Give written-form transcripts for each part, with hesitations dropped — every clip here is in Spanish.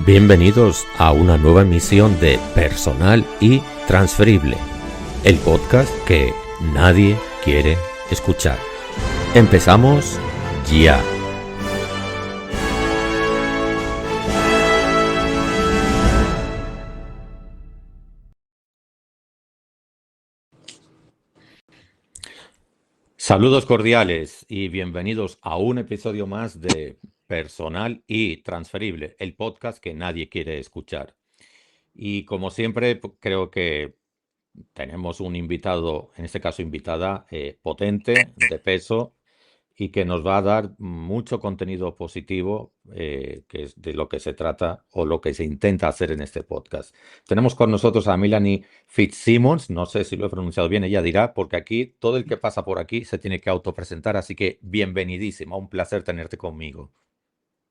Bienvenidos a una nueva emisión de Personal y Transferible, el podcast que nadie quiere escuchar. Empezamos ya. Saludos cordiales y bienvenidos a un episodio más de Personal y Transferible, el podcast que nadie quiere escuchar. Y como siempre, creo que tenemos un invitado, en este caso invitada, potente, de peso, y que nos va a dar mucho contenido positivo, que es de lo que se trata o lo que se intenta hacer en este podcast. Tenemos con nosotros a Melanie Fitzsimmons, no sé si lo he pronunciado bien, ella dirá, porque aquí todo el que pasa por aquí se tiene que autopresentar, así que bienvenidísima, un placer tenerte conmigo.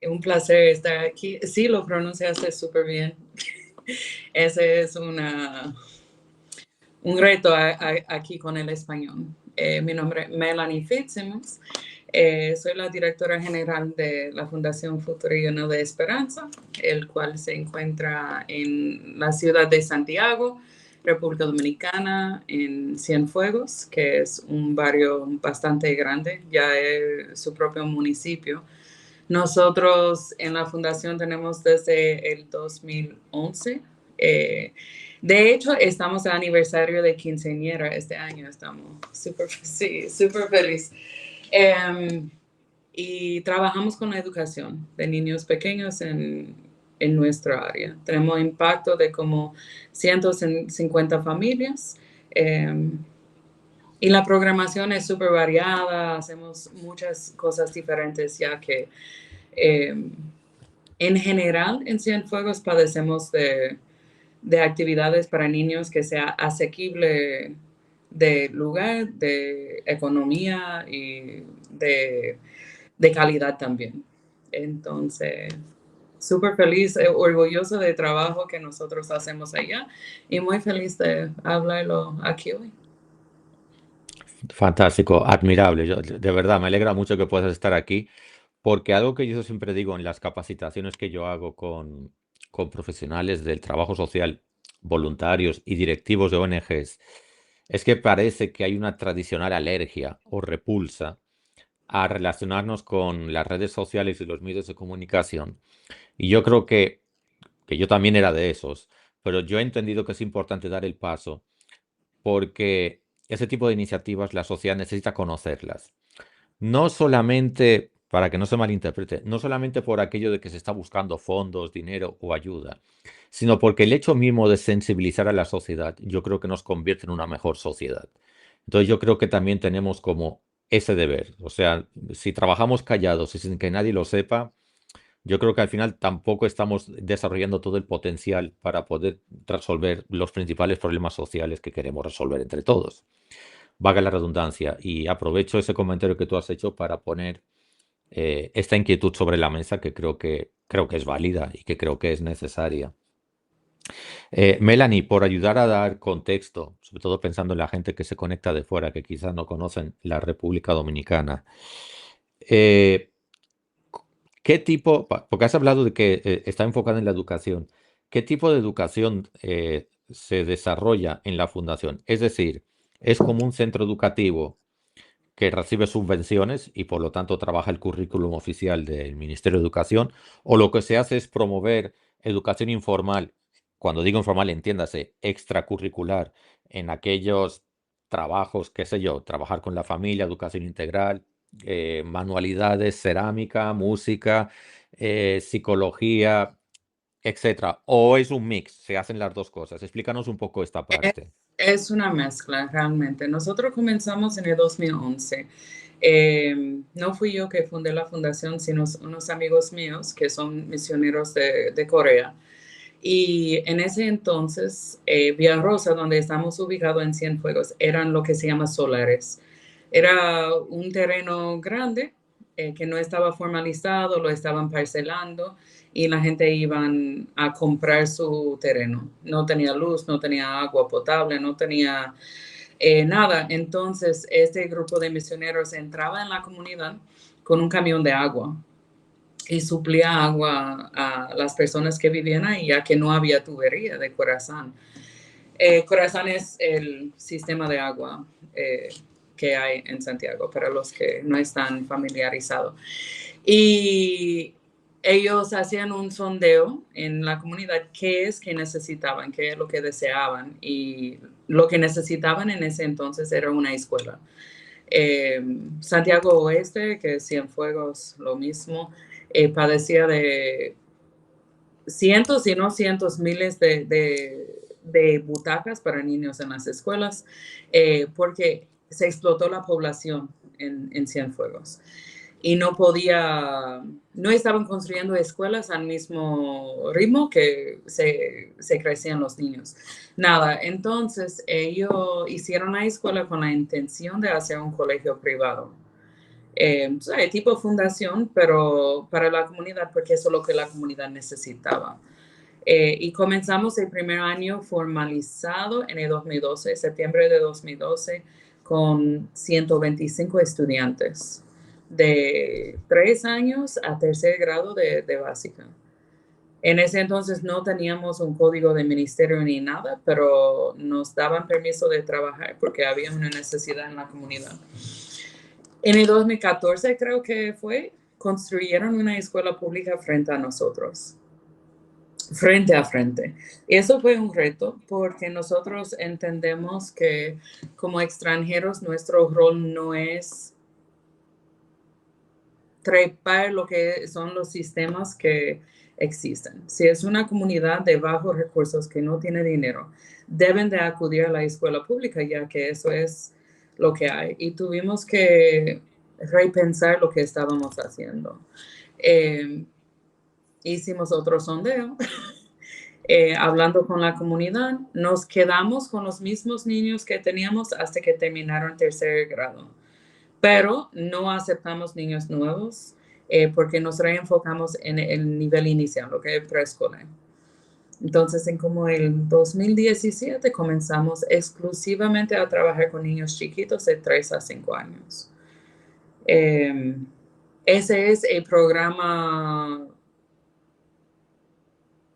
Un placer estar aquí. Sí, lo pronunciaste súper bien. Ese es un reto aquí con el español. Mi nombre es Melanie Fitzsimmons. Soy la directora general de la Fundación Futuro Lleno de Esperanza, el cual se encuentra en la ciudad de Santiago, República Dominicana, en Cienfuegos, que es un barrio bastante grande, ya es su propio municipio. Nosotros en la fundación tenemos desde el 2011. De hecho, estamos de aniversario de quinceañera este año. Estamos súper felices. Y trabajamos con la educación de niños pequeños en nuestra área. Tenemos impacto de como 150 familias. Y la programación es súper variada, hacemos muchas cosas diferentes, ya que en general en Cienfuegos padecemos de actividades para niños que sea asequible de lugar, de economía y de calidad también. Entonces, súper feliz, orgulloso del trabajo que nosotros hacemos allá y muy feliz de hablarlo aquí hoy. Fantástico, admirable. De verdad, me alegra mucho que puedas estar aquí, porque algo que yo siempre digo en las capacitaciones que yo hago con profesionales del trabajo social, voluntarios y directivos de ONGs, es que parece que hay una tradicional alergia o repulsa a relacionarnos con las redes sociales y los medios de comunicación. Y yo creo que yo también era de esos, pero yo he entendido que es importante dar el paso porque ese tipo de iniciativas la sociedad necesita conocerlas. No solamente, para que no se malinterprete, no solamente por aquello de que se está buscando fondos, dinero o ayuda, sino porque el hecho mismo de sensibilizar a la sociedad, yo creo que nos convierte en una mejor sociedad. Entonces yo creo que también tenemos como ese deber. O sea, si trabajamos callados y sin que nadie lo sepa, yo creo que al final tampoco estamos desarrollando todo el potencial para poder resolver los principales problemas sociales que queremos resolver entre todos. Vaga la redundancia. Y aprovecho ese comentario que tú has hecho para poner esta inquietud sobre la mesa que creo que es válida y que creo que es necesaria. Melanie, por ayudar a dar contexto, sobre todo pensando en la gente que se conecta de fuera, que quizás no conocen la República Dominicana, eh, ¿qué tipo, porque has hablado de que está enfocada en la educación, qué tipo de educación se desarrolla en la fundación? Es decir, ¿es como un centro educativo que recibe subvenciones y por lo tanto trabaja el currículum oficial del Ministerio de Educación? ¿O lo que se hace es promover educación informal? Cuando digo informal, entiéndase, extracurricular, en aquellos trabajos, qué sé yo, trabajar con la familia, educación integral, manualidades, cerámica, música, psicología, etcétera. ¿O es un mix? Se hacen las dos cosas. Explícanos un poco esta parte. Es una mezcla realmente. Nosotros comenzamos en el 2011. No fui yo que fundé la fundación, sino unos amigos míos que son misioneros de Corea. Y en ese entonces, Villarrosa, donde estamos ubicados en Cienfuegos, eran lo que se llama solares. Era un terreno grande que no estaba formalizado, lo estaban parcelando y la gente iba a comprar su terreno. No tenía luz, no tenía agua potable, no tenía nada. Entonces, este grupo de misioneros entraba en la comunidad con un camión de agua y suplía agua a las personas que vivían ahí, ya que no había tubería de Corazán. Corazán es el sistema de agua que hay en Santiago, para los que no están familiarizados. Y ellos hacían un sondeo en la comunidad, qué es que necesitaban, qué es lo que deseaban. Y lo que necesitaban en ese entonces era una escuela. Santiago Oeste, que es Cienfuegos, lo mismo, padecía de cientos y no cientos, miles de butacas para niños en las escuelas, porque se explotó la población en Cienfuegos y no estaban construyendo escuelas al mismo ritmo que se crecían los niños. Nada, entonces ellos hicieron la escuela con la intención de hacer un colegio privado. Tipo fundación, pero para la comunidad, porque eso es lo que la comunidad necesitaba. Y comenzamos el primer año formalizado en el 2012, septiembre de 2012, con 125 estudiantes de 3 años a tercer grado de básica. En ese entonces no teníamos un código de ministerio ni nada, pero nos daban permiso de trabajar porque había una necesidad en la comunidad. En el 2014 creo que fue, construyeron una escuela pública frente a nosotros, frente a frente. Y eso fue un reto porque nosotros entendemos que como extranjeros nuestro rol no es trepar lo que son los sistemas que existen. Si es una comunidad de bajos recursos que no tiene dinero, deben de acudir a la escuela pública, ya que eso es lo que hay. Y tuvimos que repensar lo que estábamos haciendo. Hicimos otro sondeo, hablando con la comunidad. Nos quedamos con los mismos niños que teníamos hasta que terminaron tercer grado, pero no aceptamos niños nuevos porque nos reenfocamos en el nivel inicial, lo que es preescolar. Entonces, en como el 2017 comenzamos exclusivamente a trabajar con niños chiquitos de 3 a 5 años. Ese es el programa,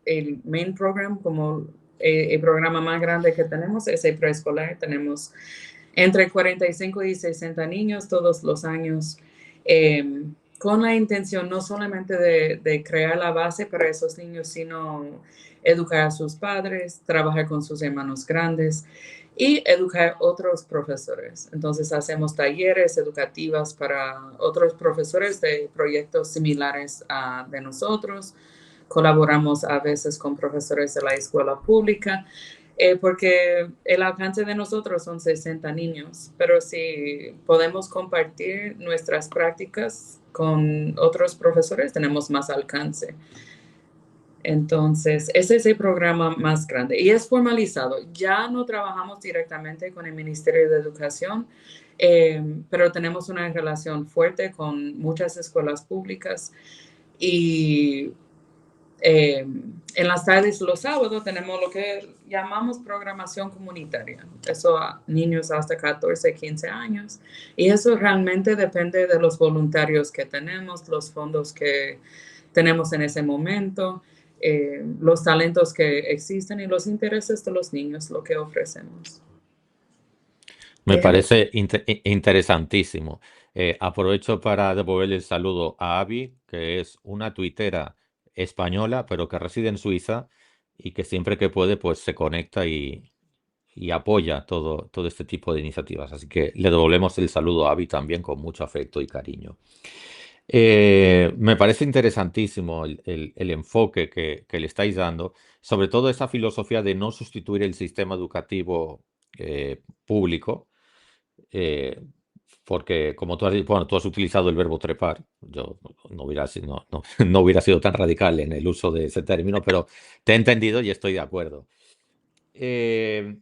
el main program, como el programa más grande que tenemos es el preescolar. Tenemos entre 45 y 60 niños todos los años, con la intención no solamente de crear la base para esos niños, sino educar a sus padres, trabajar con sus hermanos grandes y educar otros profesores. Entonces hacemos talleres educativos para otros profesores de proyectos similares a de nosotros. Colaboramos a veces con profesores de la escuela pública, porque el alcance de nosotros son 60 niños, pero si podemos compartir nuestras prácticas con otros profesores, tenemos más alcance. Entonces, ese es el programa más grande y es formalizado. Ya no trabajamos directamente con el Ministerio de Educación, pero tenemos una relación fuerte con muchas escuelas públicas y en las tardes, los sábados, tenemos lo que llamamos programación comunitaria. Eso a niños hasta 14, 15 años. Y eso realmente depende de los voluntarios que tenemos, los fondos que tenemos en ese momento, los talentos que existen y los intereses de los niños, lo que ofrecemos. Me parece interesantísimo. Aprovecho para devolverle el saludo a Abby, que es una tuitera española, pero que reside en Suiza y que siempre que puede, pues se conecta y apoya todo este tipo de iniciativas. Así que le devolvemos el saludo a Abby también con mucho afecto y cariño. Me parece interesantísimo el enfoque que le estáis dando, sobre todo esa filosofía de no sustituir el sistema educativo público, eh, porque como tú has, bueno, tú has utilizado el verbo trepar, yo no hubiera, no hubiera sido tan radical en el uso de ese término, pero te he entendido y estoy de acuerdo. Eh,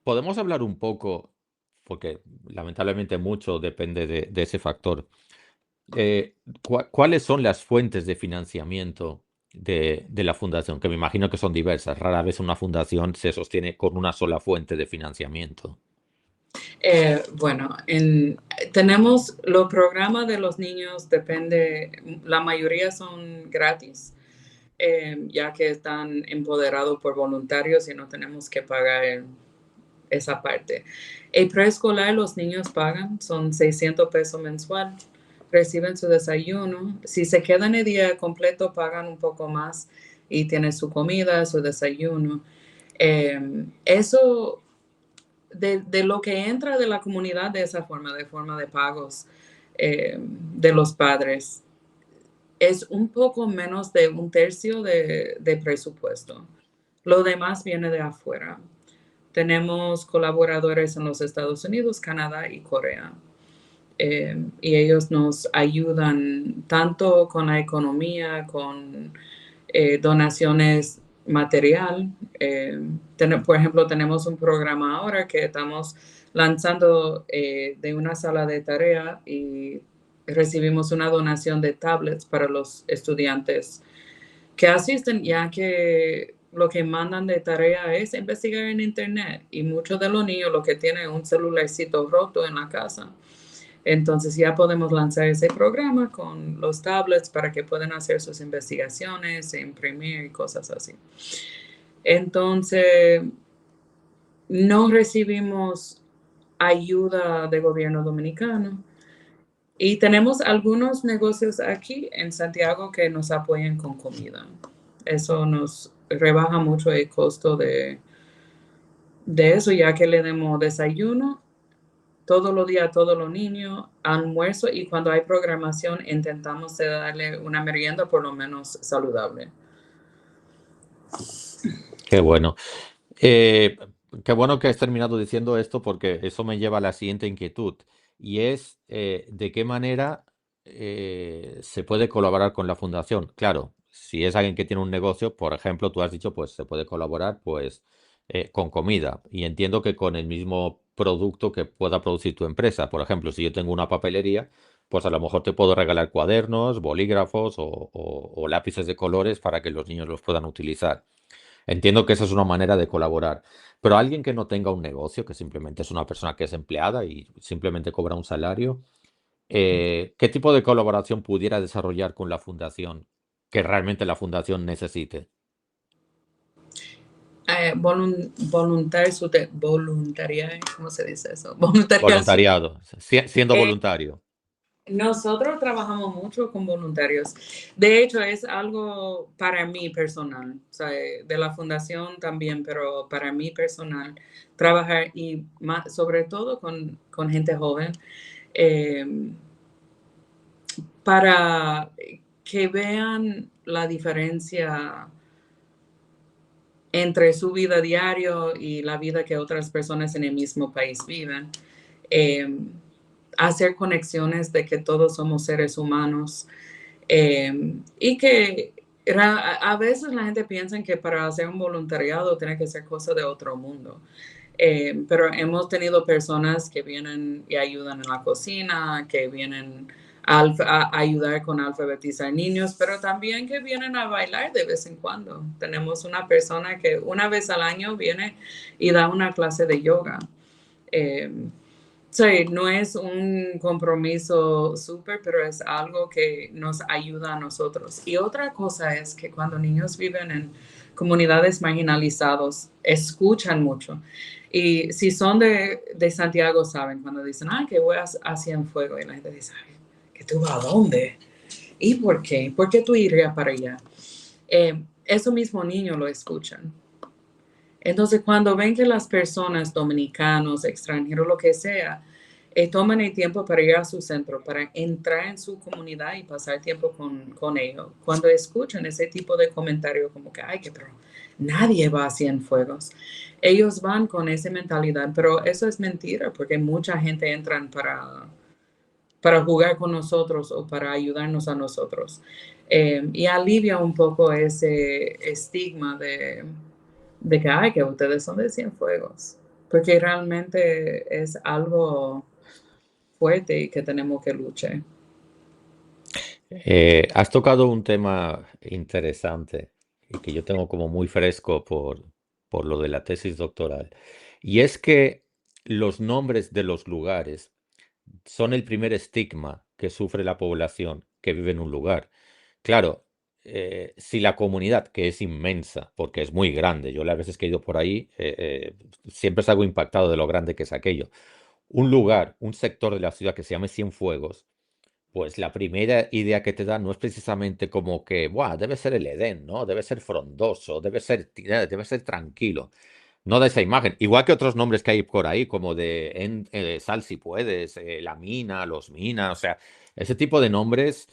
Podemos hablar un poco, porque lamentablemente mucho depende de ese factor. ¿Cuáles son las fuentes de financiamiento de la fundación? Que me imagino que son diversas. Rara vez una fundación se sostiene con una sola fuente de financiamiento. Bueno, Tenemos los programas de los niños, depende, la mayoría son gratis, ya que están empoderados por voluntarios y no tenemos que pagar esa parte. El preescolar los niños pagan, son $600 mensual, reciben su desayuno. Si se quedan el día completo, pagan un poco más y tienen su comida, su desayuno. Eso de lo que entra de la comunidad de esa forma de pagos de los padres, es un poco menos de un tercio de presupuesto. Lo demás viene de afuera. Tenemos colaboradores en los Estados Unidos, Canadá y Corea. Y ellos nos ayudan tanto con la economía, con donaciones material. Por ejemplo, tenemos un programa ahora que estamos lanzando de una sala de tarea y recibimos una donación de tablets para los estudiantes que asisten, ya que lo que mandan de tarea es investigar en internet y muchos de los niños lo que tienen es un celularcito roto en la casa. Entonces ya podemos lanzar ese programa con los tablets para que puedan hacer sus investigaciones, imprimir y cosas así. Entonces, no recibimos ayuda de gobierno dominicano y tenemos algunos negocios aquí en Santiago que nos apoyan con comida. Eso nos rebaja mucho el costo de eso, ya que le demos desayuno todos los días a todos los niños, almuerzo, y cuando hay programación intentamos darle una merienda por lo menos saludable. Qué bueno. Eh, Qué bueno que has terminado diciendo esto porque eso me lleva a la siguiente inquietud y es de qué manera se puede colaborar con la fundación. Claro, si es alguien que tiene un negocio, por ejemplo, tú has dicho, pues se puede colaborar pues con comida y entiendo que con el mismo producto que pueda producir tu empresa. Por ejemplo, si yo tengo una papelería, pues a lo mejor te puedo regalar cuadernos, bolígrafos o lápices de colores para que los niños los puedan utilizar. Entiendo que esa es una manera de colaborar, pero alguien que no tenga un negocio, que simplemente es una persona que es empleada y simplemente cobra un salario, ¿qué tipo de colaboración pudiera desarrollar con la fundación que realmente la fundación necesite? Voluntariar, ¿cómo se dice eso? Voluntariación. Voluntariado, siendo Eh, voluntario. Nosotros trabajamos mucho con voluntarios. De hecho, es algo para mí personal, o sea, de la fundación también, pero para mí personal, trabajar y más, sobre todo con gente joven, eh, para que vean la diferencia entre su vida diario y la vida que otras personas en el mismo país viven. Eh, Hacer conexiones de que todos somos seres humanos y que a veces la gente piensa que para hacer un voluntariado tiene que ser cosa de otro mundo. Pero hemos tenido personas que vienen y ayudan en la cocina, que vienen a ayudar con alfabetizar niños, pero también que vienen a bailar de vez en cuando. Tenemos una persona que una vez al año viene y da una clase de yoga. Sí, no es un compromiso súper, pero es algo que nos ayuda a nosotros. Y otra cosa es que cuando niños viven en comunidades marginalizadas, escuchan mucho. Y si son de Santiago, saben, cuando dicen, que voy a Cienfuegos, y la gente dice, ay, ¿que tú vas a dónde? ¿Y por qué? ¿Por qué tú irías para allá? Eso mismo niños lo escuchan. Entonces, cuando ven que las personas, dominicanos, extranjeros, lo que sea, toman el tiempo para ir a su centro, para entrar en su comunidad y pasar tiempo con ellos, cuando escuchan ese tipo de comentarios como que, ay, que pero nadie va a Cienfuegos, ellos van con esa mentalidad, pero eso es mentira, porque mucha gente entra para jugar con nosotros o para ayudarnos a nosotros. Y alivia un poco ese estigma de que ustedes son de Cienfuegos, porque realmente es algo fuerte y que tenemos que luchar. Has tocado un tema interesante y que yo tengo como muy fresco por lo de la tesis doctoral. Y es que los nombres de los lugares son el primer estigma que sufre la población que vive en un lugar. Claro, si la comunidad, que es inmensa, porque es muy grande, yo las veces que he ido por ahí, siempre salgo impactado de lo grande que es aquello. Un lugar, un sector de la ciudad que se llame Cienfuegos, pues la primera idea que te da no es precisamente como que, ¡buah! Debe ser el Edén, ¿no? Debe ser frondoso, debe ser tranquilo. No da esa imagen. Igual que otros nombres que hay por ahí, como de Sal si puedes, La Mina, Los Minas, o sea, ese tipo de nombres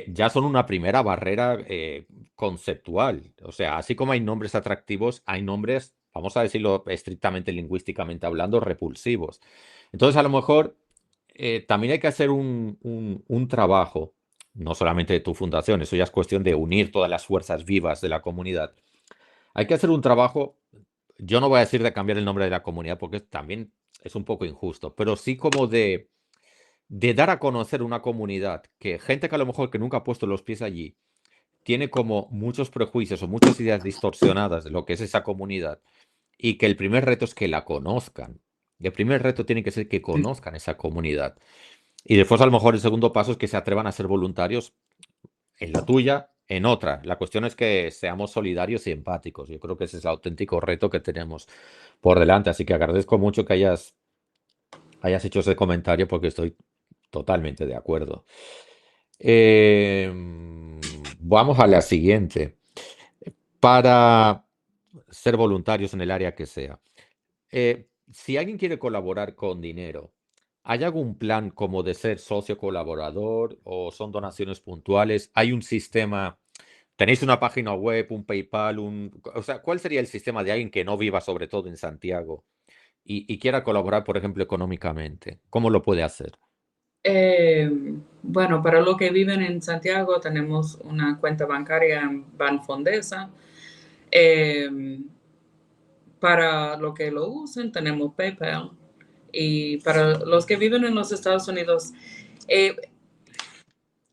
ya son una primera barrera conceptual. O sea, así como hay nombres atractivos, hay nombres, vamos a decirlo estrictamente lingüísticamente hablando, repulsivos. Entonces, a lo mejor también hay que hacer un trabajo, no solamente de tu fundación, eso ya es cuestión de unir todas las fuerzas vivas de la comunidad. Hay que hacer un trabajo, yo no voy a decir de cambiar el nombre de la comunidad porque también es un poco injusto, pero sí como de dar a conocer una comunidad que gente que a lo mejor que nunca ha puesto los pies allí tiene como muchos prejuicios o muchas ideas distorsionadas de lo que es esa comunidad y que el primer reto es que la conozcan. El primer reto tiene que ser que conozcan esa comunidad. Y después a lo mejor el segundo paso es que se atrevan a ser voluntarios en la tuya, en otra. La cuestión es que seamos solidarios y empáticos. Yo creo que ese es el auténtico reto que tenemos por delante. Así que agradezco mucho que hayas hecho ese comentario porque estoy totalmente de acuerdo. Vamos a la siguiente. Para ser voluntarios en el área que sea. Si alguien quiere colaborar con dinero, ¿hay algún plan como de ser socio colaborador o son donaciones puntuales? ¿Hay un sistema? ¿Tenéis una página web, un PayPal, o sea, ¿cuál sería el sistema de alguien que no viva sobre todo en Santiago y quiera colaborar, por ejemplo, económicamente? ¿Cómo lo puede hacer? Eh, bueno, para los que viven en Santiago tenemos una cuenta bancaria en Banfondesa. Eh, para los que lo usen tenemos PayPal. Y para los que viven en los Estados Unidos, eh,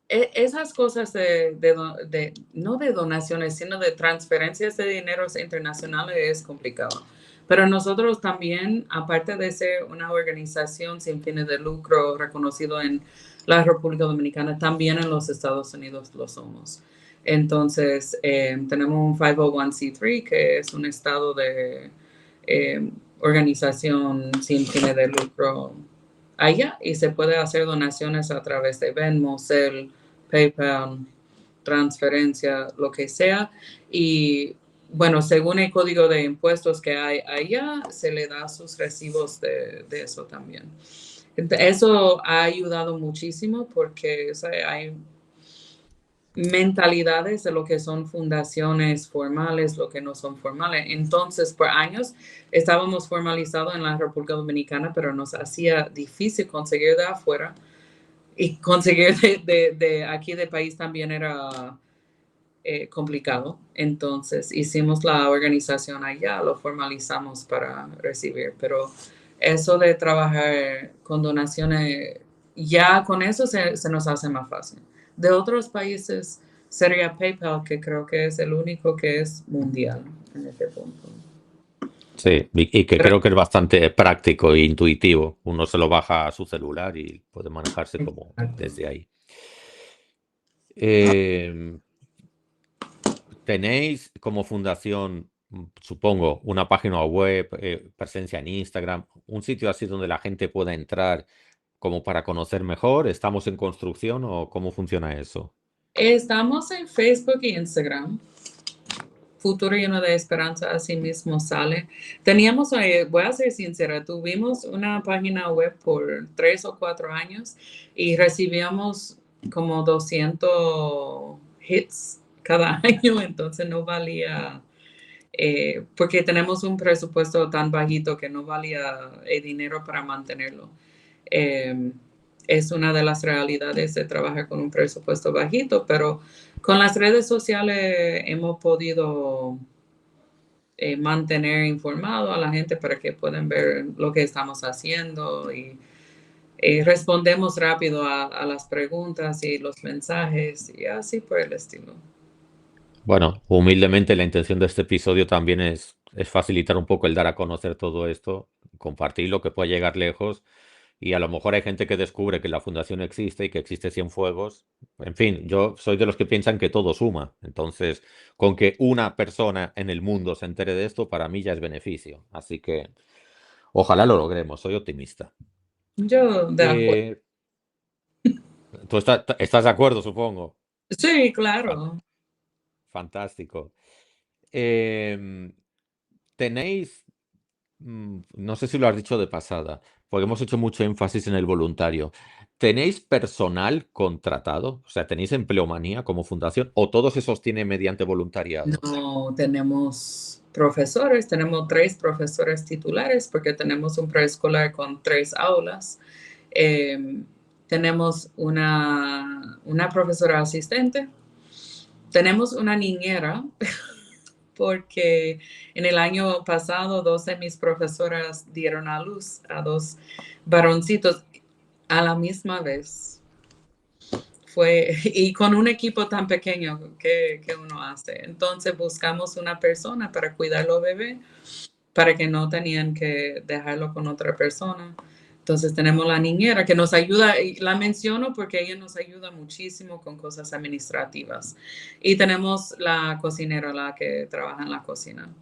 esas cosas no de donaciones, sino de transferencias de dineros internacionales es complicado. Pero nosotros también, aparte de ser una organización sin fines de lucro reconocido en la República Dominicana, también en los Estados Unidos lo somos. Entonces, tenemos un 501c3, que es un estado de organización sin fines de lucro allá, y se puede hacer donaciones a través de Venmo, Zelle, PayPal, transferencia, lo que sea. Y bueno, según el código de impuestos que hay allá, se le da sus recibos de eso también. Eso ha ayudado muchísimo porque, o sea, hay mentalidades de lo que son fundaciones formales, lo que no son formales. Entonces, por años estábamos formalizados en la República Dominicana, pero nos hacía difícil conseguir de afuera, y conseguir de aquí del país también era complicado. Entonces, hicimos la organización allá, lo formalizamos para recibir, pero eso de trabajar con donaciones, ya con eso se nos hace más fácil. De otros países sería PayPal, que creo que es el único que es mundial en este punto. Sí, y que Pero, creo que es bastante práctico e intuitivo. Uno se lo baja a su celular y puede manejarse como desde ahí. Eh, ¿Tenéis como fundación, supongo, una página web, presencia en Instagram, un sitio así donde la gente pueda entrar como para conocer mejor? ¿Estamos en construcción o cómo funciona eso? estamos en Facebook e Instagram. Futuro Lleno de Esperanza, así mismo sale. Teníamos, voy a ser sincera, tuvimos una página web por 3 o 4 años y recibíamos como 200 hits cada año, entonces no valía, porque tenemos un presupuesto tan bajito que no valía el dinero para mantenerlo. Eh, es una de las realidades de trabajar con un presupuesto bajito, pero con las redes sociales hemos podido mantener informado a la gente para que puedan ver lo que estamos haciendo, y respondemos rápido a las preguntas y los mensajes y así por el estilo. Bueno, humildemente la intención de este episodio también es facilitar un poco el dar a conocer todo esto, compartirlo, que pueda llegar lejos y a lo mejor hay gente que descubre que la fundación existe y que existe Cienfuegos. En fin, yo soy de los que piensan que todo suma. Entonces, con que una persona en el mundo se entere de esto, para mí ya es beneficio. Así que ojalá lo logremos, soy optimista. Yo de acuerdo. Eh, ¿Tú estás de acuerdo, supongo? Sí, Fan- claro. Fantástico. Em, ¿Tenéis, no sé si lo has dicho de pasada, porque hemos hecho mucho énfasis en el voluntario? ¿Tenéis personal contratado? O sea, ¿tenéis empleomanía como fundación o todo se sostiene mediante voluntariado? No tenemos profesores, tenemos 3 profesores titulares porque tenemos un preescolar con 3 aulas. Eh, tenemos una profesora asistente, tenemos una niñera porque en el año pasado 2 de mis profesoras dieron a luz a 2 varoncitos a la misma vez. Y con un equipo tan pequeño que uno hace. Entonces buscamos una persona para cuidar los bebés, para que no tenían que dejarlo con otra persona. Entonces tenemos la niñera que nos ayuda, y la menciono porque ella nos ayuda muchísimo con cosas administrativas. Y tenemos la cocinera, la que trabaja en la cocina.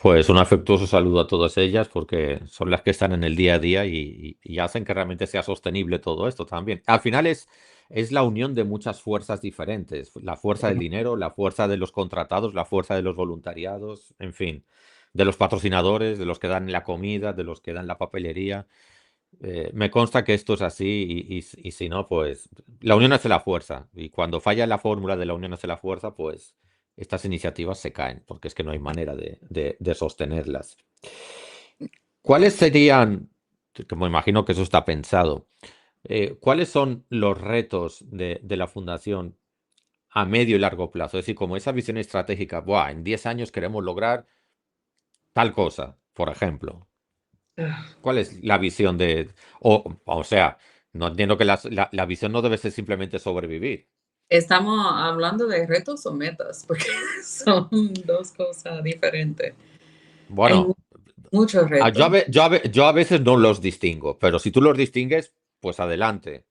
Pues un afectuoso saludo a todas ellas porque son las que están en el día a día y hacen que realmente sea sostenible todo esto también. Al final es la unión de muchas fuerzas diferentes, la fuerza del dinero, la fuerza de los contratados, la fuerza de los voluntariados, en fin, de los patrocinadores, de los que dan la comida, de los que dan la papelería. Me consta que esto es así y si no, pues la unión hace la fuerza. Y cuando falla la fórmula de la unión hace la fuerza, pues estas iniciativas se caen, porque es que no hay manera de sostenerlas. ¿Cuáles serían, que me imagino que eso está pensado, cuáles son los retos de la fundación a medio y largo plazo? Es decir, como esa visión estratégica, "Buah, en 10 años queremos lograr tal cosa", por ejemplo. ¿Cuál es la visión de... O sea, no entiendo que la visión no debe ser simplemente sobrevivir. Estamos hablando de retos o metas, porque son 2 cosas diferentes. Hay Bueno, muchos retos. yo a veces no los distingo, pero si tú los distingues, pues adelante,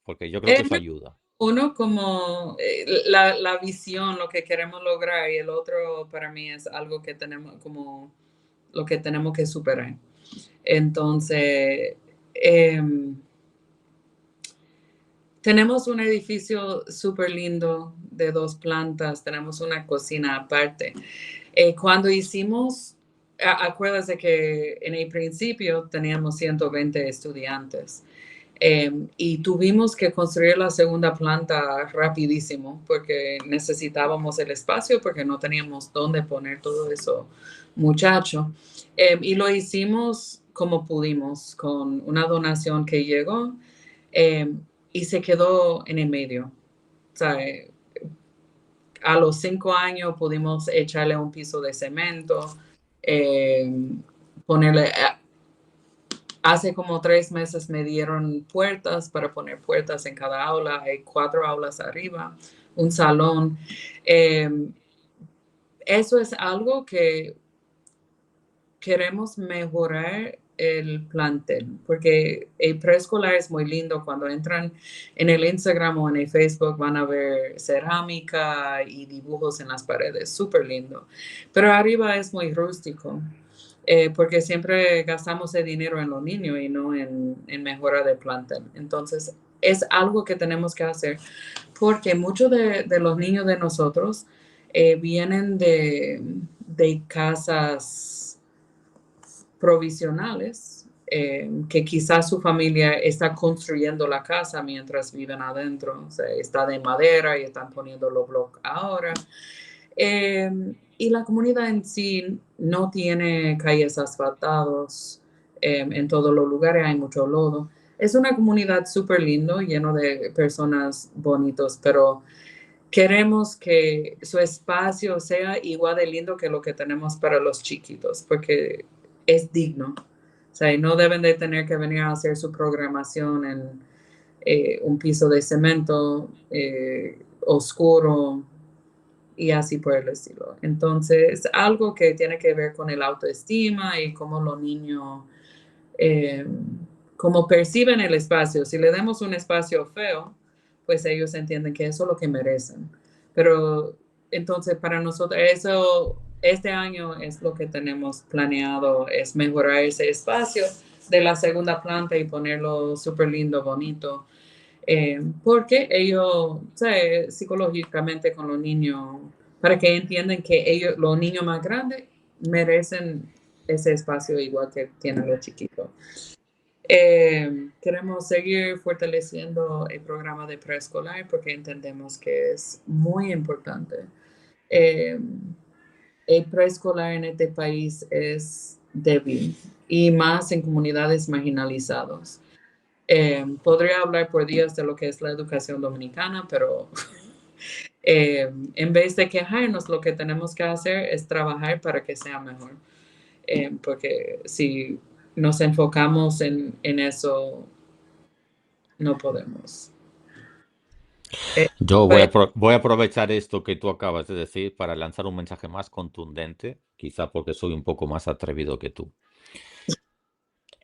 porque yo creo que eso ayuda. Uno como la visión, lo que queremos lograr, y el otro para mí es algo que tenemos como lo que tenemos que superar. Entonces, em, tenemos un edificio súper lindo de 2 plantas, tenemos una cocina aparte. Cuando hicimos, acuérdate que en el principio teníamos 120 estudiantes. Y tuvimos que construir la segunda planta rapidísimo porque necesitábamos el espacio porque no teníamos dónde poner todo eso, muchacho. Y lo hicimos como pudimos, con una donación que llegó eh, y se quedó en el medio. O sea, a los 5 años pudimos echarle un piso de cemento, eh, ponerle hace como 3 meses me dieron puertas para poner puertas en cada aula. Hay 4 aulas arriba, un salón. Eh, eso es algo que queremos mejorar el plantel, porque el preescolar es muy lindo. Cuando entran en el Instagram o en el Facebook van a ver cerámica y dibujos en las paredes, súper lindo. Pero arriba es muy rústico. Porque siempre gastamos el dinero en los niños y no en mejora de plantel. Entonces, es algo que tenemos que hacer porque muchos de los niños de nosotros vienen de casas provisionales, que quizás su familia está construyendo la casa mientras viven adentro, o sea, está de madera y están poniendo los bloques ahora. Y la comunidad en sí no tiene calles asfaltadas, en todos los lugares hay mucho lodo. Es una comunidad súper lindo, lleno de personas bonitos, pero queremos que su espacio sea igual de lindo que lo que tenemos para los chiquitos, porque es digno. O sea, no deben de tener que venir a hacer su programación en un piso de cemento oscuro y así por el estilo. Entonces, algo que tiene que ver con el autoestima y cómo los niños eh, como perciben el espacio. Si le damos un espacio feo, pues ellos entienden que eso es lo que merecen. Pero entonces para nosotros eso, este año es lo que tenemos planeado, es mejorar ese espacio de la segunda planta y ponerlo súper lindo, bonito. Porque ellos, psicológicamente con los niños, para que entiendan que ellos, los niños más grandes, merecen ese espacio igual que tienen los chiquitos. Queremos seguir fortaleciendo el programa de preescolar porque entendemos que es muy importante. Eh, el preescolar en este país es débil y más en comunidades marginalizadas. Podría hablar por días de lo que es la educación dominicana, pero en vez de quejarnos, lo que tenemos que hacer es trabajar para que sea mejor. Porque si nos enfocamos en eso, no podemos. Yo Pues, voy a aprovechar esto que tú acabas de decir para lanzar un mensaje más contundente, quizá porque soy un poco más atrevido que tú.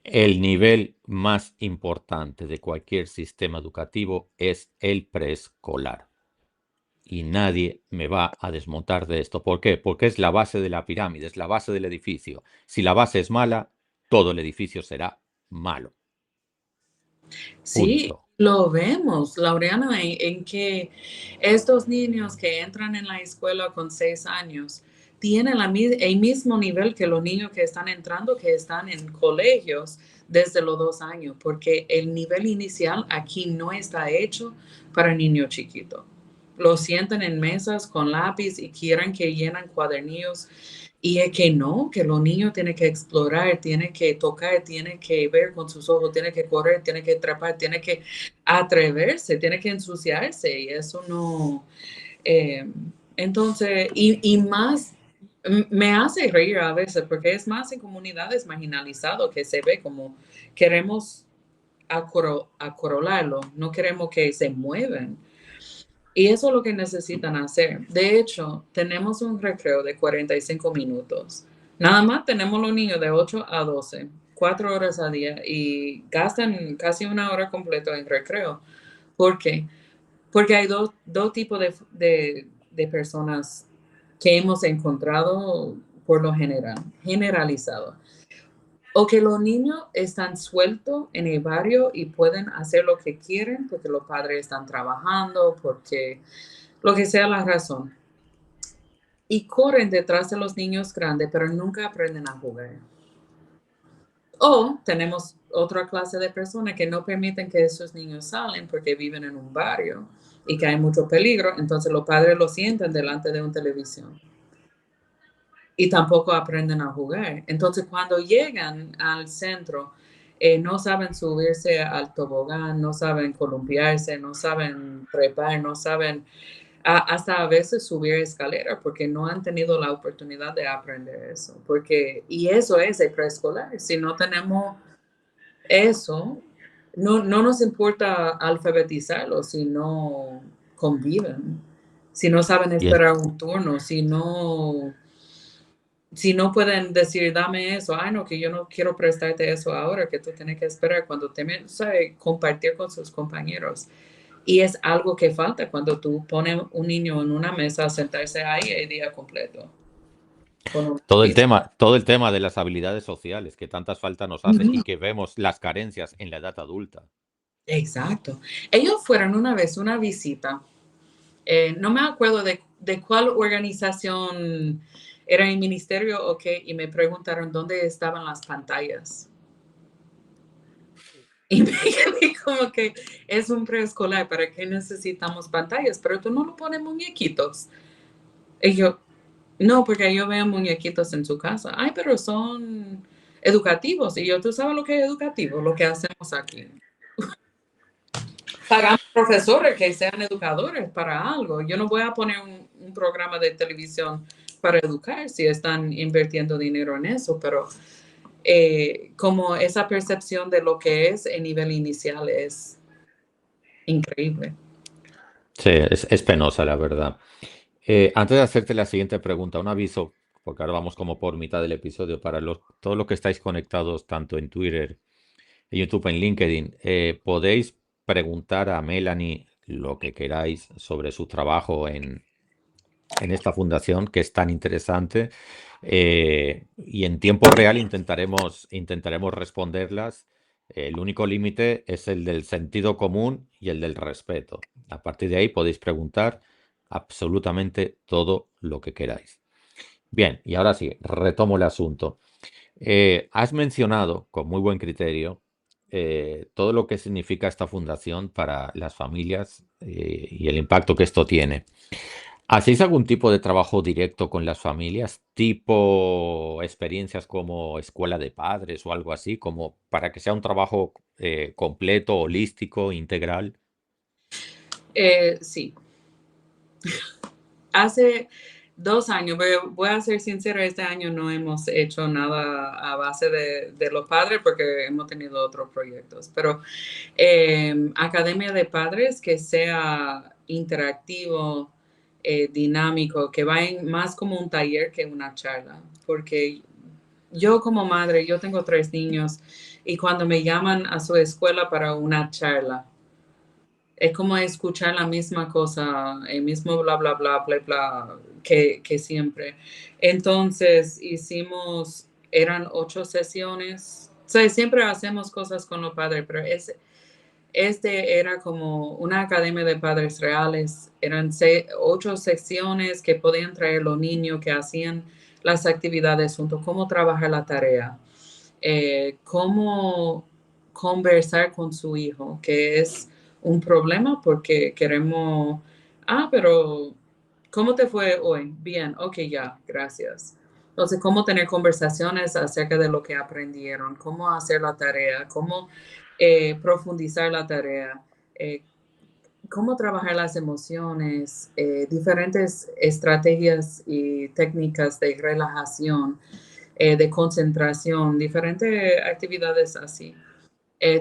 El nivel más importante de cualquier sistema educativo es el preescolar. Y nadie me va a desmontar de esto. ¿Por qué? Porque es la base de la pirámide, es la base del edificio. Si la base es mala, todo el edificio será malo. sí, Punto. lo vemos, Laureana, en que estos niños que entran en la escuela con 6 años tienen el mismo nivel que los niños que están entrando, que están en colegios desde los 2 años, porque el nivel inicial aquí no está hecho para niños chiquitos. Lo sientan en mesas con lápiz y quieren que llenen cuadernillos. Y es que no, que los niños tienen que explorar, tienen que tocar, tienen que ver con sus ojos, tienen que correr, tienen que atrapar, tienen que atreverse, tienen que ensuciarse y eso no. eh, entonces, y más, me hace reír a veces porque es más en comunidades marginalizadas que se ve como queremos acorralarlo, no queremos que se muevan. Y eso es lo que necesitan hacer. De hecho, tenemos un recreo de 45 minutos. Nada más tenemos los niños de 8 a 12, 4 horas al día y gastan casi una hora completa en recreo. ¿Por qué? Porque hay dos tipos de personas que hemos encontrado por lo generalizado. O que los niños están sueltos en el barrio y pueden hacer lo que quieren porque los padres están trabajando, porque lo que sea la razón. Y corren detrás de los niños grandes, pero nunca aprenden a jugar. O tenemos otra clase de personas que no permiten que esos niños salen porque viven en un barrio y que hay mucho peligro, entonces los padres los sientan delante de una televisión y tampoco aprenden a jugar. Entonces cuando llegan al centro, no saben subirse al tobogán, no saben columpiarse, no saben trepar, no saben hasta a veces subir escaleras porque no han tenido la oportunidad de aprender eso. Y eso es el preescolar. Si no tenemos eso, no nos importa alfabetizarlos si no conviven, si no saben Y es, esperar un turno, si no pueden decir, dame eso, ay, no, que yo no quiero prestarte eso ahora, que tú tienes que esperar cuando compartir con sus compañeros. Y es algo que falta cuando tú pones un niño en una mesa a sentarse ahí el día completo. Con un lápiz. todo el tema de las habilidades sociales que tantas falta nos hace y que vemos las carencias en la edad adulta. Exacto. Ellos fueron una vez una visita, no me acuerdo de cuál organización era el ministerio o qué, y me preguntaron dónde estaban las pantallas. Y me quedé como que es un preescolar, ¿para qué necesitamos pantallas? Pero tú no lo pones muñequitos. Y yo, no, porque yo veo muñequitos en su casa. Ay, pero son educativos. Y yo, ¿tú sabes lo que es educativo? Lo que hacemos aquí. Pagamos profesores que sean educadores para algo. Yo no voy a poner un programa de televisión para educar si están invirtiendo dinero en eso, pero como esa percepción de lo que es el nivel inicial es increíble. Sí, es penosa, la verdad. Antes de hacerte la siguiente pregunta, un aviso, porque ahora vamos como por mitad del episodio, para todos los que estáis conectados tanto en Twitter YouTube, en LinkedIn. Podéis preguntar a Melanie lo que queráis sobre su trabajo en esta fundación que es tan interesante. Y en tiempo real intentaremos responderlas. El único límite es el del sentido común y el del respeto. A partir de ahí podéis preguntar absolutamente todo lo que queráis. Bien, y ahora sí, retomo el asunto. Has mencionado con muy buen criterio todo lo que significa esta fundación para las familias y el impacto que esto tiene. ¿Hacéis algún tipo de trabajo directo con las familias, tipo experiencias como escuela de padres o algo así, como para que sea un trabajo completo, holístico, integral? Sí, hace 2 años, pero voy a ser sincera, este año no hemos hecho nada a base de los padres porque hemos tenido otros proyectos, pero academia de padres que sea interactivo, dinámico, que va más como un taller que una charla, porque yo como madre, yo tengo 3 niños y cuando me llaman a su escuela para una charla, es como escuchar la misma cosa, el mismo bla, bla, bla, bla, bla, que siempre. Entonces eran 8 sesiones. O sea, siempre hacemos cosas con los padres, pero este era como una academia de padres reales. Eran 8 secciones que podían traer los niños que hacían las actividades juntos, cómo trabajar la tarea, cómo conversar con su hijo, que es un problema porque queremos, pero ¿cómo te fue hoy? Bien, ok, ya, gracias. Entonces, cómo tener conversaciones acerca de lo que aprendieron, cómo hacer la tarea, cómo profundizar la tarea, eh, cómo trabajar las emociones, diferentes estrategias y técnicas de relajación, de concentración, diferentes actividades así.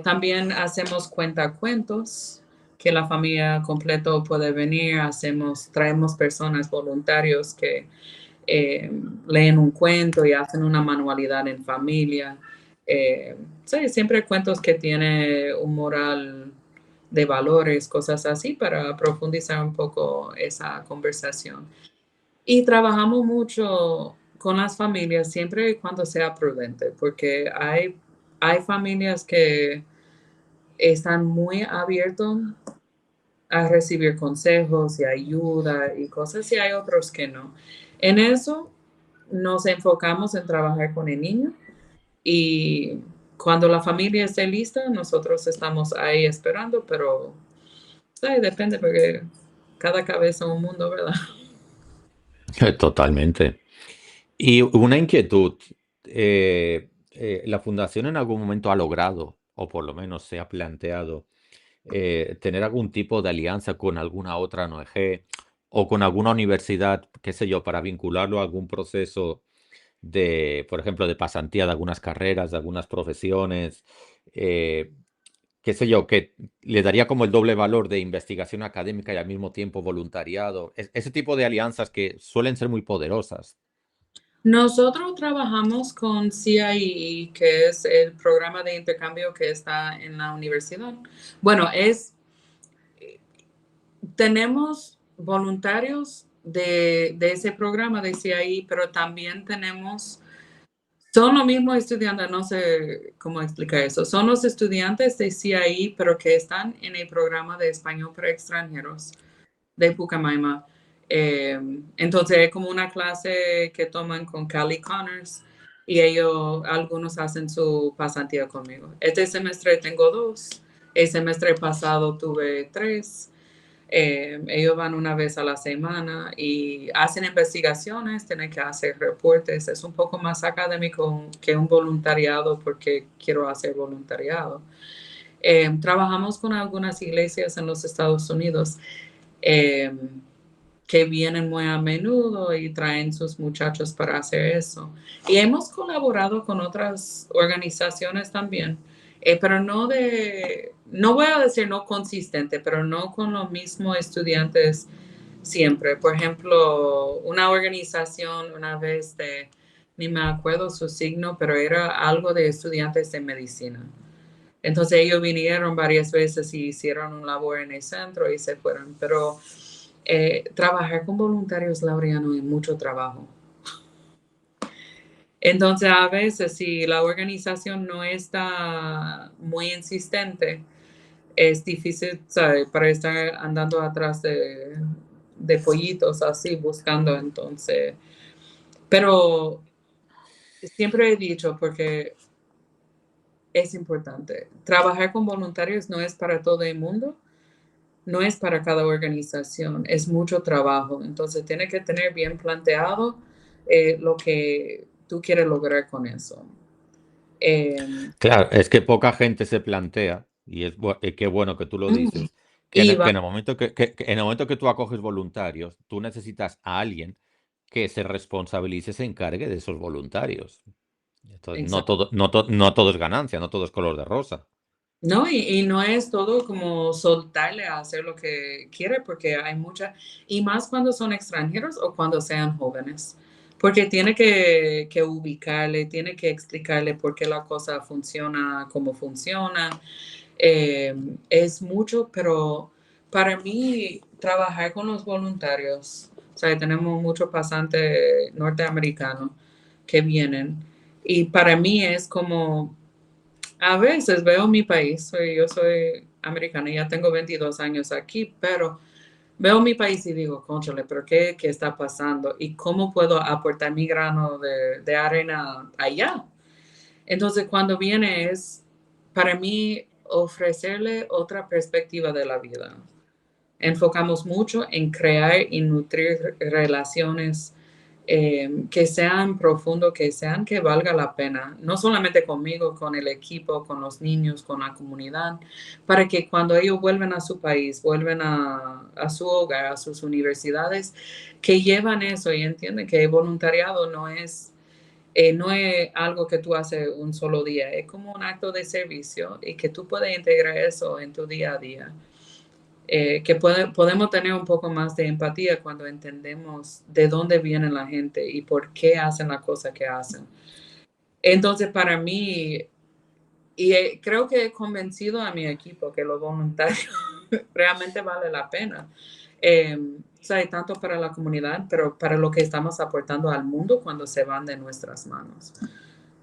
También hacemos cuentacuentos, que la familia completo puede venir, traemos personas voluntarios que leen un cuento y hacen una manualidad en familia. Sí, siempre cuentos que tiene un moral de valores, cosas así, para profundizar un poco esa conversación. Y trabajamos mucho con las familias, siempre y cuando sea prudente, porque hay familias que están muy abiertos a recibir consejos y ayuda y cosas, y hay otros que no. En eso nos enfocamos en trabajar con el niño y cuando la familia esté lista, nosotros estamos ahí esperando, pero sí, depende porque cada cabeza es un mundo, ¿verdad? Totalmente. Y una inquietud. ¿La fundación en algún momento ha logrado, o por lo menos se ha planteado, tener algún tipo de alianza con alguna otra ONG o con alguna universidad, qué sé yo, para vincularlo a algún proceso de, por ejemplo, de pasantía de algunas carreras, de algunas profesiones, eh, qué sé yo, que le daría como el doble valor de investigación académica y al mismo tiempo voluntariado? Ese tipo de alianzas que suelen ser muy poderosas. Nosotros trabajamos con CIE, que es el programa de intercambio que está en la universidad. Bueno, tenemos voluntarios de ese programa de CIE, pero también son los mismos estudiantes, no sé cómo explicar eso, son los estudiantes de CIE, pero que están en el programa de español para extranjeros de Pucamaima. Entonces es como una clase que toman con Callie Connors y algunos hacen su pasantía conmigo. Este semestre tengo 2, el semestre pasado tuve 3. Ellos van una vez a la semana y hacen investigaciones, tienen que hacer reportes. Es un poco más académico que un voluntariado porque quiero hacer voluntariado. Trabajamos con algunas iglesias en los Estados Unidos eh, que vienen muy a menudo y traen sus muchachos para hacer eso. Y hemos colaborado con otras organizaciones también, pero no voy a decir no consistente, pero no con los mismos estudiantes siempre. Por ejemplo, una organización una vez ni me acuerdo su signo, pero era algo de estudiantes de medicina. Entonces ellos vinieron varias veces y hicieron un labor en el centro y se fueron. Pero trabajar con voluntarios, Laureano, es mucho trabajo. Entonces, a veces, si la organización no está muy insistente, es difícil, ¿sabe? Para estar andando atrás de pollitos así, buscando. Entonces, pero siempre he dicho, porque es importante, trabajar con voluntarios no es para todo el mundo, no es para cada organización, es mucho trabajo. Entonces, tiene que tener bien planteado lo que tú quieres lograr con eso. Claro, es que poca gente se plantea, y qué bueno que tú lo Mm, dices, y que va, en el momento que en el momento que tú acoges voluntarios, tú necesitas a alguien que se responsabilice, se encargue de esos voluntarios. Entonces, exacto. no todo es ganancia, no todo es color de rosa. No, y no es todo como soltarle a hacer lo que quiere, porque hay mucha, y más cuando son extranjeros o cuando sean jóvenes, porque tiene que ubicarle, tiene que explicarle por qué la cosa funciona como funciona. Eh, es mucho, pero para mí trabajar con los voluntarios, o sea, tenemos muchos pasantes norteamericanos que vienen, y para mí es como a veces veo mi país, yo soy americana, ya tengo 22 años aquí, pero veo mi país y digo, cónchale, pero ¿qué está pasando? ¿Y cómo puedo aportar mi grano de arena allá? Entonces, cuando viene es, para mí, ofrecerle otra perspectiva de la vida. Enfocamos mucho en crear y nutrir relaciones que sean profundos, que sean que valga la pena, no solamente conmigo, con el equipo, con los niños, con la comunidad, para que cuando ellos vuelven a su país, vuelven a su hogar, a sus universidades, que llevan eso y entienden que el voluntariado no es algo que tú haces un solo día, es como un acto de servicio y que tú puedes integrar eso en tu día a día. Podemos tener un poco más de empatía cuando entendemos de dónde viene la gente y por qué hacen la cosa que hacen. Entonces, para mí, creo que he convencido a mi equipo que los voluntarios realmente vale la pena. O sea, tanto para la comunidad, pero para lo que estamos aportando al mundo cuando se van de nuestras manos.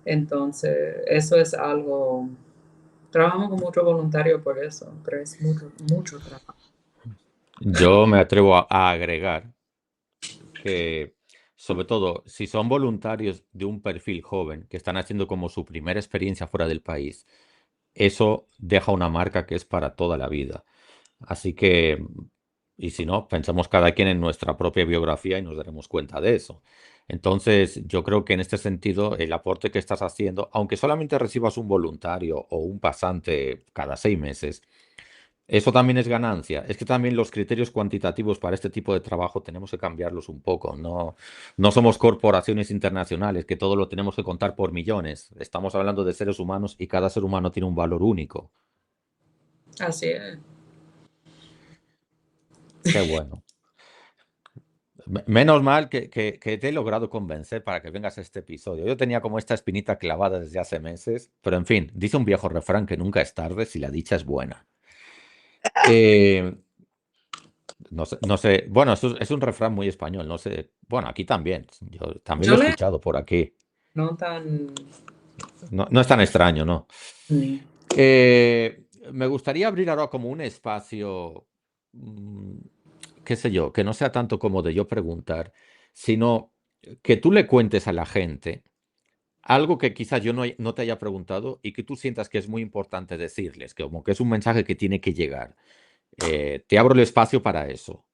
Entonces, eso es algo, trabajamos con mucho voluntario por eso, pero es mucho, mucho trabajo. Yo me atrevo a agregar que, sobre todo, si son voluntarios de un perfil joven que están haciendo como su primera experiencia fuera del país, eso deja una marca que es para toda la vida. Así que, y si no, pensamos cada quien en nuestra propia biografía y nos daremos cuenta de eso. Entonces, yo creo que en este sentido, el aporte que estás haciendo, aunque solamente recibas un voluntario o un pasante cada 6 meses, eso también es ganancia. Es que también los criterios cuantitativos para este tipo de trabajo tenemos que cambiarlos un poco. No somos corporaciones internacionales que todo lo tenemos que contar por millones. Estamos hablando de seres humanos y cada ser humano tiene un valor único. Así es. Qué bueno. Menos mal que te he logrado convencer para que vengas a este episodio. Yo tenía como esta espinita clavada desde hace meses, pero en fin, dice un viejo refrán que nunca es tarde si la dicha es buena. Eh, no sé, bueno, es un refrán muy español, no sé, bueno, aquí también, yo también lo Yo he le escuchado por aquí. no tan No es tan extraño, ¿no? mm, Me gustaría abrir ahora como un espacio, mm, qué sé yo, que no sea tanto como de yo preguntar, sino que tú le cuentes a la gente algo que quizás yo no te haya preguntado y que tú sientas que es muy importante decirles, que como que es un mensaje que tiene que llegar. Te abro el espacio para eso.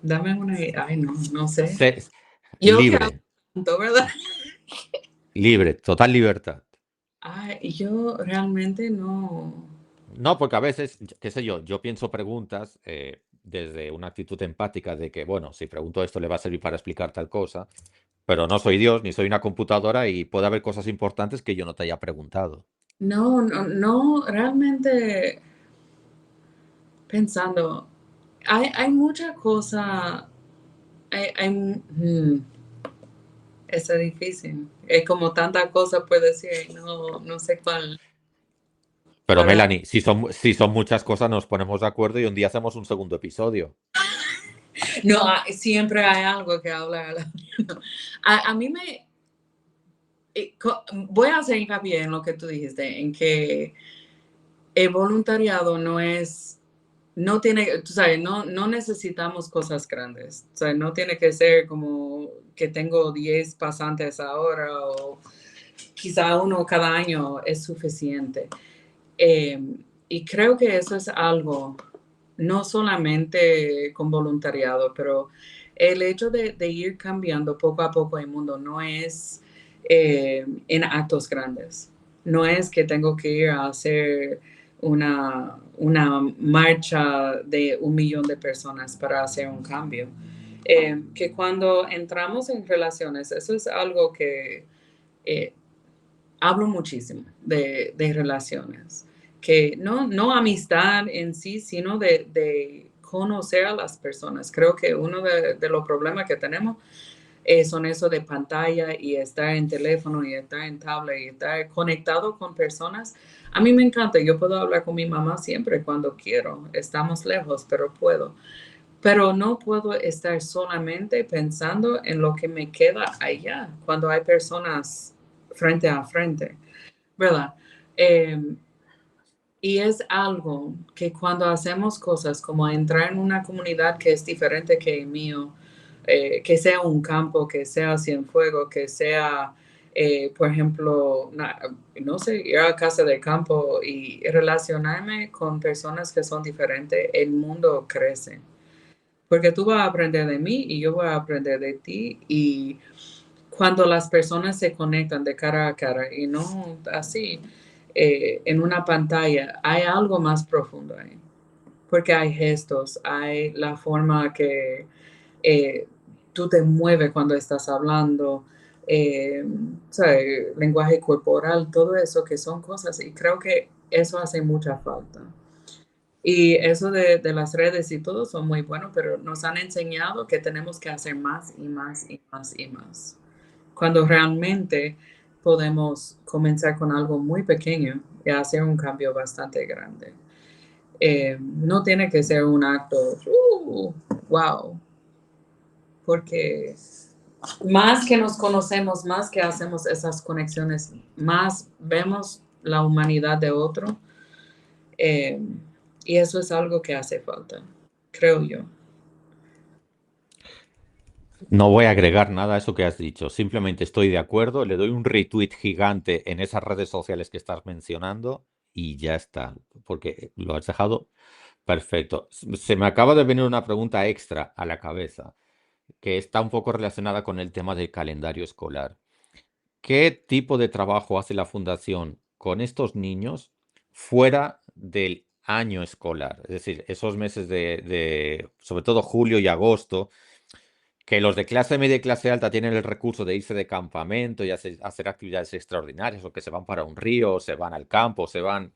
dame una, ay no, no sé. Sé Yo que libre, apunto, ¿verdad? libre, total libertad. Ay, yo realmente no. No, porque a veces, qué sé yo pienso preguntas desde una actitud empática de que, bueno, si pregunto esto le va a servir para explicar tal cosa, pero no soy Dios ni soy una computadora y puede haber cosas importantes que yo no te haya preguntado. No, no, no, realmente pensando, hay mucha cosa, hay, Eso es difícil. Es como tanta cosa puedo decir, no sé Pero cuál es. Melanie, si son muchas cosas, nos ponemos de acuerdo y un día hacemos un segundo episodio. No, siempre hay algo que hablar. A mí voy a hacer hincapié en lo que tú dijiste, en que el voluntariado no tiene, tú sabes, no necesitamos cosas grandes. O sea, no tiene que ser como que tengo 10 pasantes ahora o quizá uno cada año es suficiente. Eh, y creo que eso es algo, no solamente con voluntariado, pero el hecho de ir cambiando poco a poco el mundo no es en actos grandes. No es que tengo que ir a hacer una marcha de 1 millón de personas para hacer un cambio. Que cuando entramos en relaciones, eso es algo que eh, hablo muchísimo de relaciones, que no amistad en sí, sino de conocer a las personas. Creo que uno de los problemas que tenemos son eso de pantalla y estar en teléfono y estar en tablet y estar conectado con personas. A mí me encanta, yo puedo hablar con mi mamá siempre cuando quiero, estamos lejos, pero puedo. Pero no puedo estar solamente pensando en lo que me queda allá cuando hay personas frente a frente, ¿verdad? Eh, y es algo que cuando hacemos cosas como entrar en una comunidad que es diferente que el mío, que sea un campo, que sea Cienfuegos, que sea, por ejemplo, no sé, ir a casa de campo y relacionarme con personas que son diferentes, el mundo crece. Porque tú vas a aprender de mí y yo voy a aprender de ti. Y cuando las personas se conectan de cara a cara y no así en una pantalla, hay algo más profundo ahí. Porque hay gestos, hay la forma que eh, tú te mueves cuando estás hablando, o sea, lenguaje corporal, todo eso que son cosas. Y creo que eso hace mucha falta. Y eso de las redes y todo son muy buenos, pero nos han enseñado que tenemos que hacer más y más y más y más. Cuando realmente podemos comenzar con algo muy pequeño y hacer un cambio bastante grande. No tiene que ser un acto, wow, porque más que nos conocemos, más que hacemos esas conexiones, más vemos la humanidad de otro. Eh, y eso es algo que hace falta, creo yo. No voy a agregar nada a eso que has dicho. Simplemente estoy de acuerdo. Le doy un retweet gigante en esas redes sociales que estás mencionando y ya está. Porque lo has dejado perfecto. Se me acaba de venir una pregunta extra a la cabeza que está un poco relacionada con el tema del calendario escolar. ¿Qué tipo de trabajo hace la fundación con estos niños fuera del año escolar? Es decir, esos meses sobre todo julio y agosto, que los de clase media y clase alta tienen el recurso de irse de campamento y hacer actividades extraordinarias, o que se van para un río, o se van al campo, se van.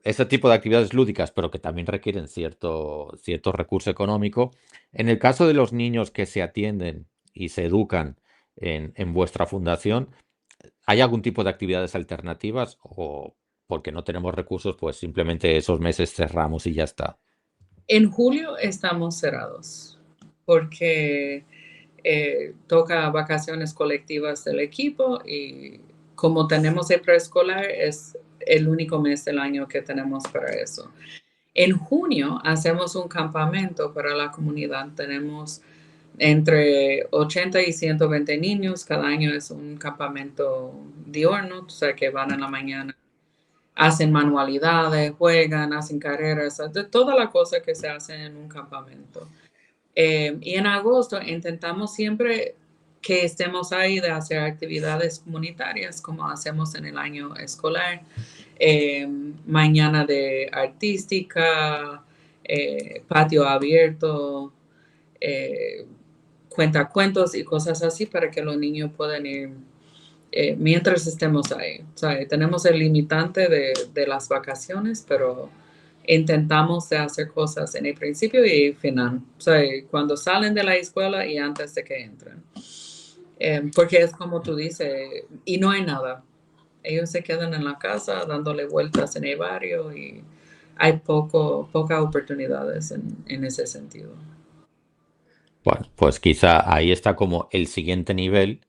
Ese tipo de actividades lúdicas, pero que también requieren cierto recurso económico. En el caso de los niños que se atienden y se educan en vuestra fundación, ¿hay algún tipo de actividades alternativas o porque no tenemos recursos, pues simplemente esos meses cerramos y ya está? En julio estamos cerrados porque toca vacaciones colectivas del equipo y como tenemos el preescolar es el único mes del año que tenemos para eso. En junio hacemos un campamento para la comunidad. Tenemos entre 80 y 120 niños. Cada año es un campamento diurno, o sea que van en la mañana, hacen manualidades, juegan, hacen carreras, de toda la cosa que se hace en un campamento. Y en agosto intentamos siempre que estemos ahí de hacer actividades comunitarias como hacemos en el año escolar, mañana de artística, patio abierto, eh, cuentacuentos y cosas así para que los niños puedan ir mientras estemos ahí. O sea, tenemos el limitante de las vacaciones, pero intentamos de hacer cosas en el principio y final. O sea, cuando salen de la escuela y antes de que entren. Porque es como tú dices, y no hay nada. Ellos se quedan en la casa dándole vueltas en el barrio y hay pocas oportunidades en ese sentido. Bueno, pues quizá ahí está como el siguiente nivel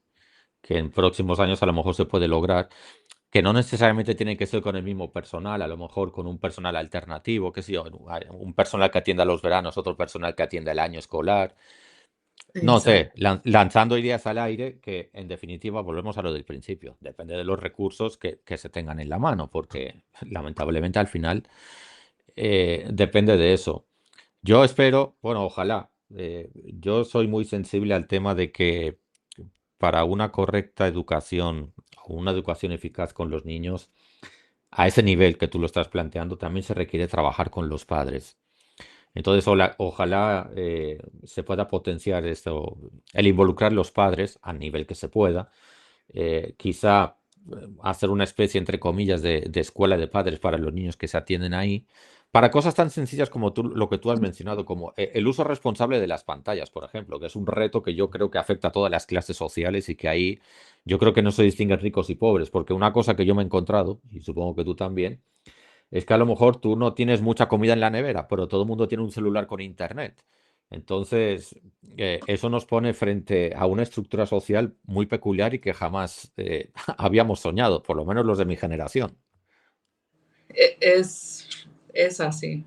que en próximos años a lo mejor se puede lograr, que no necesariamente tiene que ser con el mismo personal, a lo mejor con un personal alternativo, qué sé yo, un personal que atienda los veranos, otro personal que atienda el año escolar. No Exacto. sé, lanzando ideas al aire que en definitiva volvemos a lo del principio. Depende de los recursos que se tengan en la mano, porque lamentablemente al final depende de eso. Yo espero, bueno, ojalá. Yo soy muy sensible al tema de que para una correcta educación o una educación eficaz con los niños, a ese nivel que tú lo estás planteando, también se requiere trabajar con los padres. Entonces, ojalá se pueda potenciar esto, el involucrar los padres a nivel que se pueda, quizá hacer una especie, entre comillas, de escuela de padres para los niños que se atienden ahí, para cosas tan sencillas como lo que tú has mencionado, como el uso responsable de las pantallas, por ejemplo, que es un reto que yo creo que afecta a todas las clases sociales y que ahí yo creo que no se distinguen ricos y pobres, porque una cosa que yo me he encontrado, y supongo que tú también, es que a lo mejor tú no tienes mucha comida en la nevera, pero todo el mundo tiene un celular con internet. Entonces, eso nos pone frente a una estructura social muy peculiar y que jamás habíamos soñado, por lo menos los de mi generación. Es, es así.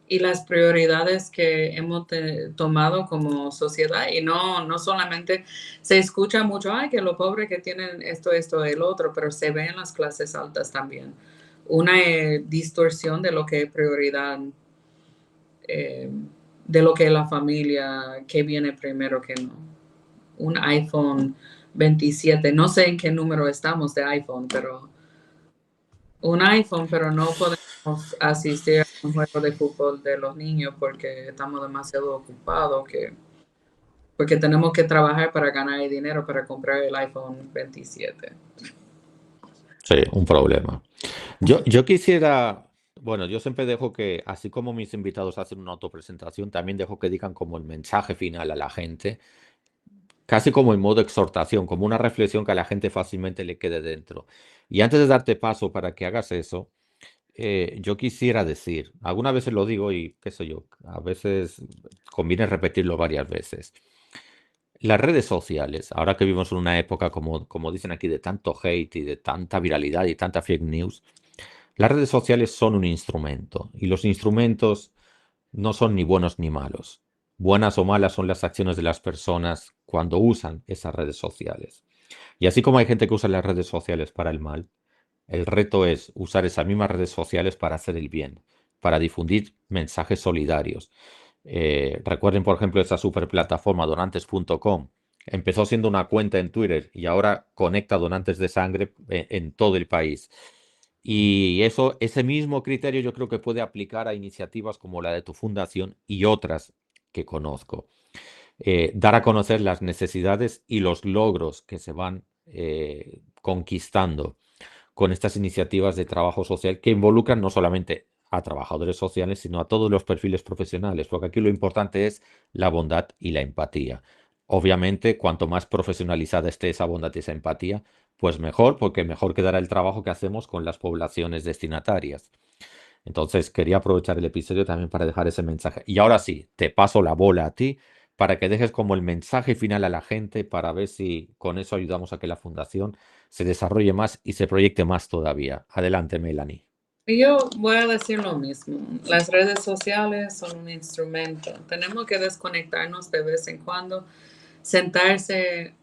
Y las prioridades que hemos tomado como sociedad, y no solamente se escucha mucho, ay, que los pobres que tienen esto, el otro, pero se ve en las clases altas también. Una distorsión de lo que es prioridad, eh, de lo que es la familia, que viene primero que no. Un iPhone 27, no sé en qué número estamos de iPhone, pero un iPhone, pero no podemos asistir a un juego de fútbol de los niños porque estamos demasiado ocupados, porque tenemos que trabajar para ganar el dinero para comprar el iPhone 27. Sí, un problema. Yo quisiera, bueno, yo siempre dejo que, así como mis invitados hacen una autopresentación, también dejo que digan como el mensaje final a la gente, casi como en modo exhortación, como una reflexión que a la gente fácilmente le quede dentro. Y antes de darte paso para que hagas eso, yo quisiera decir, algunas veces lo digo y qué sé yo, a veces conviene repetirlo varias veces. Las redes sociales, ahora que vivimos en una época, como dicen aquí, de tanto hate y de tanta viralidad y tanta fake news, las redes sociales son un instrumento y los instrumentos no son ni buenos ni malos. Buenas o malas son las acciones de las personas cuando usan esas redes sociales. Y así como hay gente que usa las redes sociales para el mal, el reto es usar esas mismas redes sociales para hacer el bien, para difundir mensajes solidarios. Recuerden, por ejemplo, esa super plataforma donantes.com. Empezó siendo una cuenta en Twitter y ahora conecta donantes de sangre en todo el país. Y eso, ese mismo criterio yo creo que puede aplicar a iniciativas como la de tu fundación y otras que conozco. Dar a conocer las necesidades y los logros que se van conquistando con estas iniciativas de trabajo social que involucran no solamente a trabajadores sociales, sino a todos los perfiles profesionales, porque aquí lo importante es la bondad y la empatía. Obviamente, cuanto más profesionalizada esté esa bondad y esa empatía, pues mejor, porque mejor quedará el trabajo que hacemos con las poblaciones destinatarias. Entonces, quería aprovechar el episodio también para dejar ese mensaje. Y ahora sí, te paso la bola a ti para que dejes como el mensaje final a la gente para ver si con eso ayudamos a que la fundación se desarrolle más y se proyecte más todavía. Adelante, Melanie. Y yo voy a decir lo mismo. Las redes sociales son un instrumento. Tenemos que desconectarnos de vez en cuando, sentarse,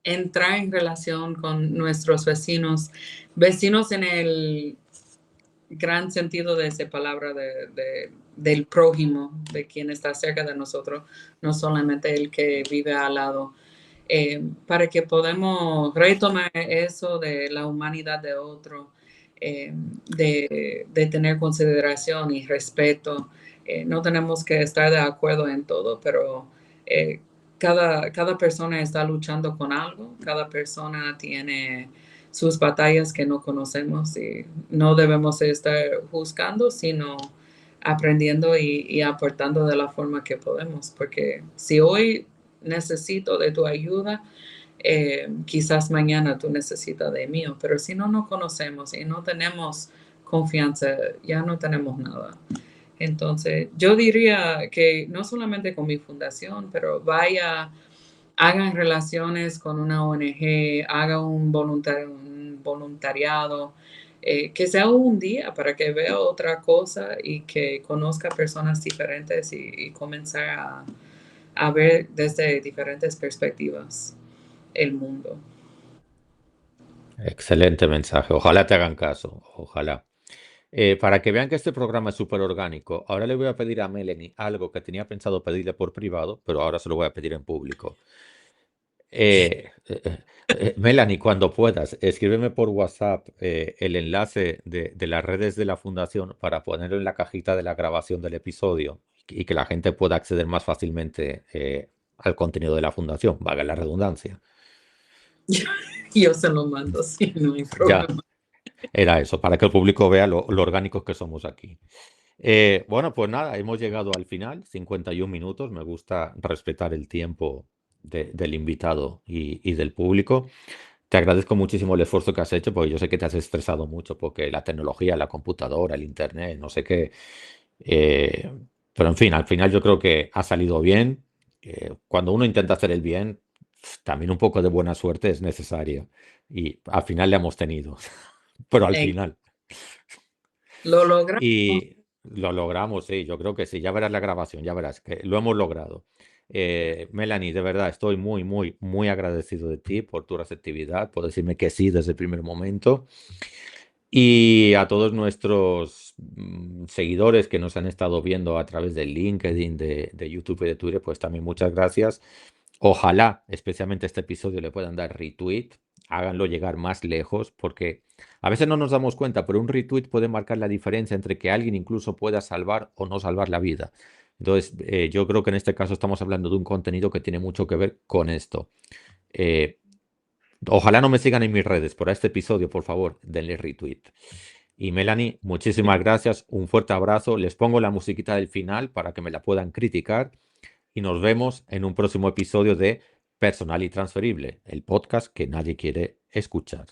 entrar en relación con nuestros vecinos, vecinos en el gran sentido de esa palabra del prójimo, de quien está cerca de nosotros, no solamente el que vive al lado, para que podamos retomar eso de la humanidad de otro, de tener consideración y respeto. No tenemos que estar de acuerdo en todo, pero cada persona está luchando con algo, cada persona tiene sus batallas que no conocemos y no debemos estar juzgando, sino aprendiendo y aportando de la forma que podemos, porque si hoy necesito de tu ayuda, quizás mañana tú necesitas de mí, pero si no nos conocemos y no tenemos confianza, ya no tenemos nada. Entonces, yo diría que no solamente con mi fundación, pero hagan relaciones con una ONG, haga un voluntariado, que sea un día para que vea otra cosa y que conozca personas diferentes y comenzar a ver desde diferentes perspectivas el mundo. Excelente mensaje. Ojalá te hagan caso. Ojalá. Para que vean que este programa es súper orgánico, ahora le voy a pedir a Melanie algo que tenía pensado pedirle por privado, pero ahora se lo voy a pedir en público. Melanie, cuando puedas, escríbeme por WhatsApp el enlace de las redes de la fundación para ponerlo en la cajita de la grabación del episodio y que la gente pueda acceder más fácilmente al contenido de la fundación, valga la redundancia. Yo se lo mando, sí, no hay Ya, problema. era eso, para que el público vea lo orgánicos que somos aquí. Bueno, pues nada, hemos llegado al final, 51 minutos. Me gusta respetar el tiempo del invitado y del público. Te agradezco muchísimo el esfuerzo que has hecho, porque yo sé que te has estresado mucho, porque la tecnología, la computadora, el internet, no sé qué. eh, pero en fin, al final yo creo que ha salido bien. Cuando uno intenta hacer el bien, también un poco de buena suerte es necesaria. Y al final le hemos tenido, pero al Eh, final. lo logramos. Y lo logramos, sí, yo creo que sí. Ya verás la grabación, ya verás que lo hemos logrado. Melanie, de verdad, estoy muy, muy, muy agradecido de ti por tu receptividad, por decirme que sí desde el primer momento. Y a todos nuestros seguidores que nos han estado viendo a través de LinkedIn, de YouTube y de Twitter, pues también muchas gracias. Ojalá, especialmente este episodio, le puedan dar retweet, háganlo llegar más lejos, porque a veces no nos damos cuenta, pero un retweet puede marcar la diferencia entre que alguien incluso pueda salvar o no salvar la vida. Entonces, yo creo que en este caso estamos hablando de un contenido que tiene mucho que ver con esto. Eh, Ojalá no me sigan en mis redes por este episodio, por favor, denle retweet. Y Melanie, muchísimas gracias, un fuerte abrazo. Les pongo la musiquita del final para que me la puedan criticar y nos vemos en un próximo episodio de Personal y Transferible, el podcast que nadie quiere escuchar.